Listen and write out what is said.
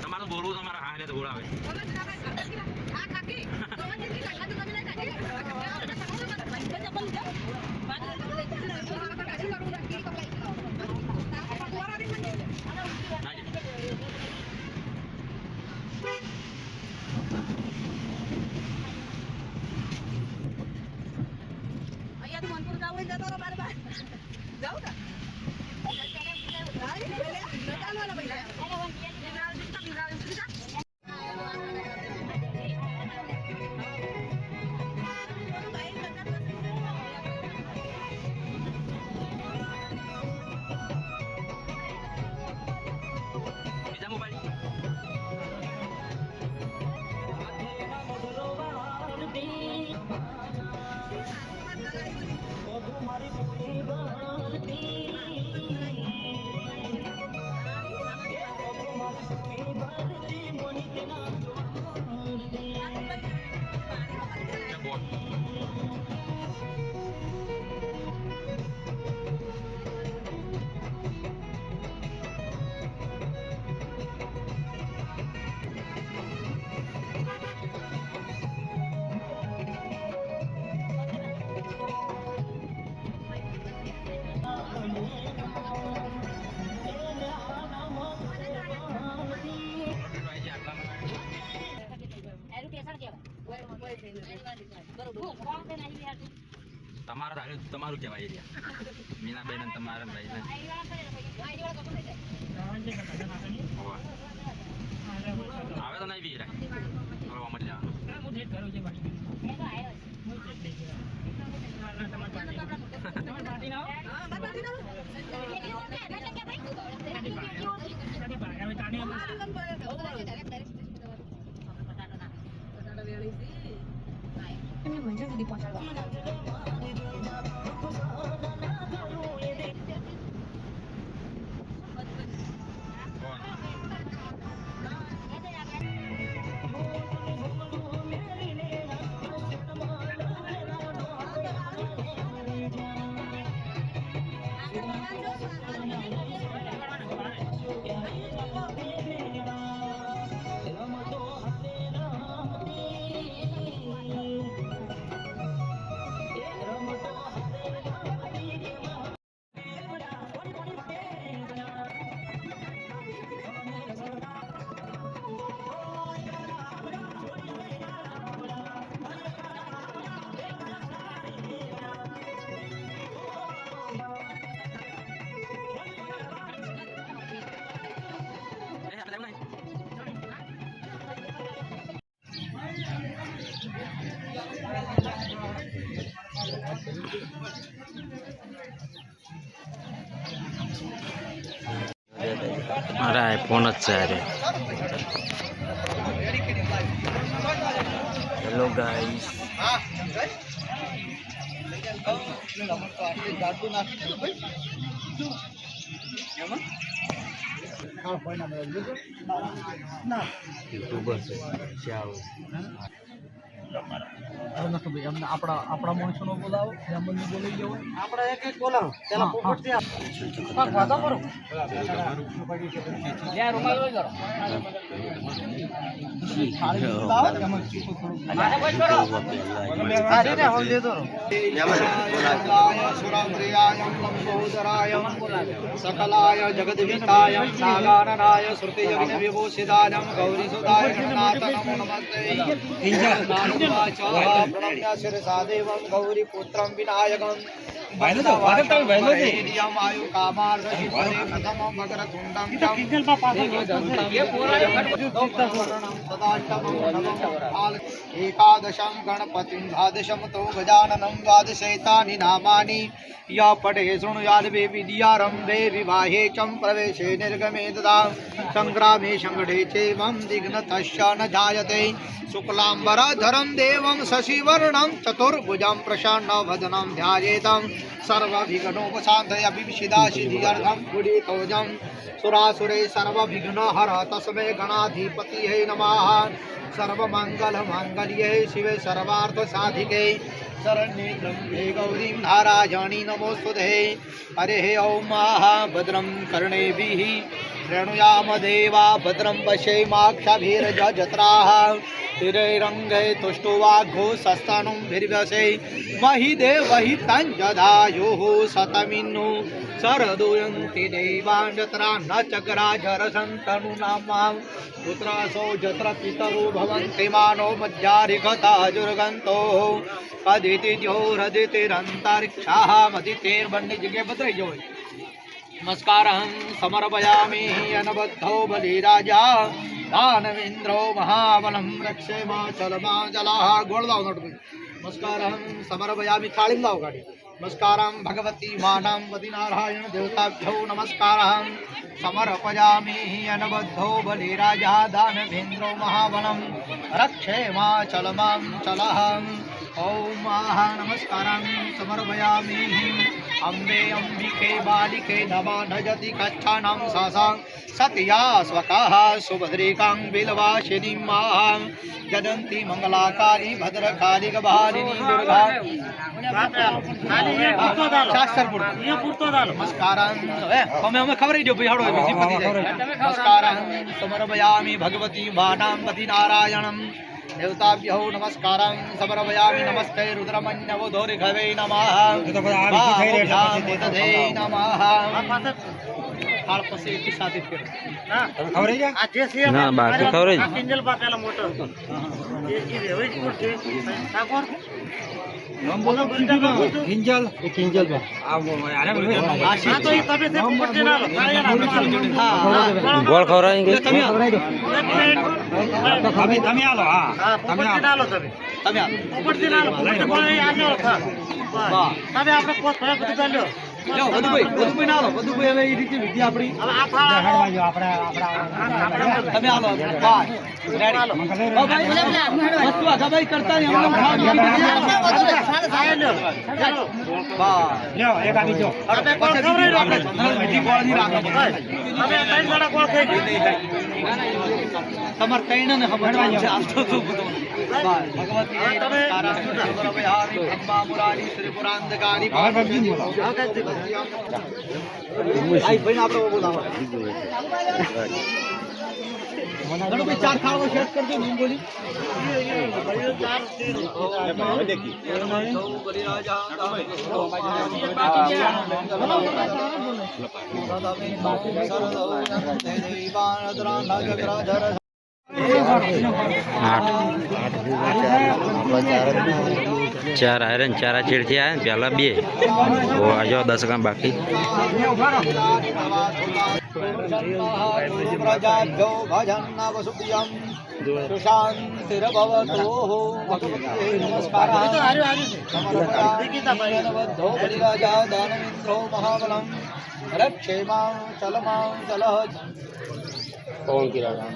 તમારું બોલવું તમારા હારે તો બોલાવે અહીંયાથી મનપુર જવું હોય જતો બાર બાર જાવ ને તમારું કહેવાય મીના બેન તમારા ભાઈ આવે તો નહીં બી મારા આઈફોન જ છે અરે હેલો ગાઈસ યુટ્યુબર છે ચાલો આપણા માણસોનો બોલાવો બ્રાહ્મણને બોલાવી લેવો આપણે એક એક બોલાવો પેલા પોપટથી વાતો કરો લે રૂમાલ લઈ લો सकलाय जगद्विताय सागाननाय श्रुति जगन विभूषिताय गौरी सुदाय गणनाथ नमो नमस्ते प्रणम्य शिरसा देवं गौरी पुत्रं विनायकं आयु कामार्थ प्रथमं मकरतुण्डं एकादशं गणपतिं द्वादशं तो गजाननं द्वादशैतानि नामानि या पठे शृणुयाद्वे विद्यारम्भे विवाहे च प्रवेशे निर्गमे तदा सङ्ग्रामे सङ्कटे चैवं विघ्नतश्च न जायते शुक्लाम्बरधरं देवं शशिवर्णं चतुर्भुजं प्रसन्नवदनं ध्यायेतं सर्वविघ्नोपशान्तये विविशिदासिद्ध्यर्थं पुरीतोजं सुरासुरे सर्वविघ्नहर तस्मै गणाधिपतये नमः सर्वमङ्गलमाङ्गल्ये शिवे सर्वार्थसाधिके शरण्ये त्र्यम्बके गौरी नारायणी नमोस्तुते हरिः ॐ महाभद्रं कर्णेभिः शृणुयाम देवा भद्रं पश्येमाक्षभिर्जत्राः तिरैरङ्गे तुष्टुवाघो सस्तनुं भिर्वसे महि देवहि तञ्जदायुः शतमिन्नु शरदुयन्ति देवान् जत्रा न चक्राजरसन्तनु नामा पुत्रासो जत्र पितरो भवन्ति मानो मज्जारिगताजुर्गन्तो अदितिजो हृदितिरन्तरिक्षाः मदितेर्बन्नि जगे बदलाई जो नमस्कारं समर्पयामि अनबद्धो बलिराजा दानवेन्द्रो महाबलं रक्षेमाचलमाचलाः गोड़ लाओ नोट नमस्कारं समर्पयामि थाळी लाओ गाडी नमस्कारं भगवती मानां वदिनारायण देवताभ्यो नमस्कारं समर्पयामि अनबद्धो बलिराजा दानवेन्द्रो महाबलं रक्षेमाचलमाचलः ॐ नमस्कारं समर्पयामि अम्बे अम्बिके बालिके नमा नजति कच्छानं सासा सत्या स्वकाः सुभद्रिकां बिल्वासिनीं मां जदन्ति मंगलाकाली भद्रकाली गभालिनी दुर्गा नमस्कारं हमें खबर ही दो बिहाड़ो नमस्कारं समर्पयामि भगवती मानां पति नारायणं देवताभ्यो नमस्कारं समर्पयामि नमस्ते रुद्रमन्यवधोरिघवे नमः तदे नमः हाल पसे की शादी फिर खबर है आ जे से ना बाकी खबर है किंजल बाकाला मोटो ये रेवज कोठे ठाकुर नाम बोलो किंजल ये किंजल बा आ अरे हां तो ये तबे से पोपट ना लो हां गोल खवराएंगे તમે આલો હા તમે આલો તમે ઉપરથી ના આલો ઉપરથી બોલે આલો હા તમે આપણે પોત ભરે બધું ચાલ્યો લો વધુભાઈ ના આલો વધુભાઈ હવે એ રીતે વિદ્યા આપણી હવે આ થાળા હેડવાજો આપણે તમે આલો બાય રેડી ઓ ભાઈ વસ્તુ આગાભાઈ કરતા ને હમણાં ખાવા લ્યો બા લ્યો એક આવી જો આપણે કોણ ખવરાઈ આપણે મીઠી ગોળની રાખો હવે ત્રણ જણા કોણ થઈ તમાર કઈન ને ખબર છે આસ્તો તો બધું ભગવતી નમસ્કારં સમર્પયામિ બ્રહ્મા મુરારી ત્રિપુરાંતકારી ભાઈ ભાઈ આપણો બોલાવો ઘણો ભાઈ ચાર ખાવો સેટ કરજો નીમ બોલી ચાર દેખી चार आयरन चार चीड़ थी आया पहला बे वो आ जाओ 10 काम बाकी प्रजाभ्यो भजन्न वसुप्रियं सुशांतिर्भवतो भगवते नमस्कारः समर्पयामि बलिराजा दानवेन्द्रो महाबलं रक्षे मां चलः कौन की राजा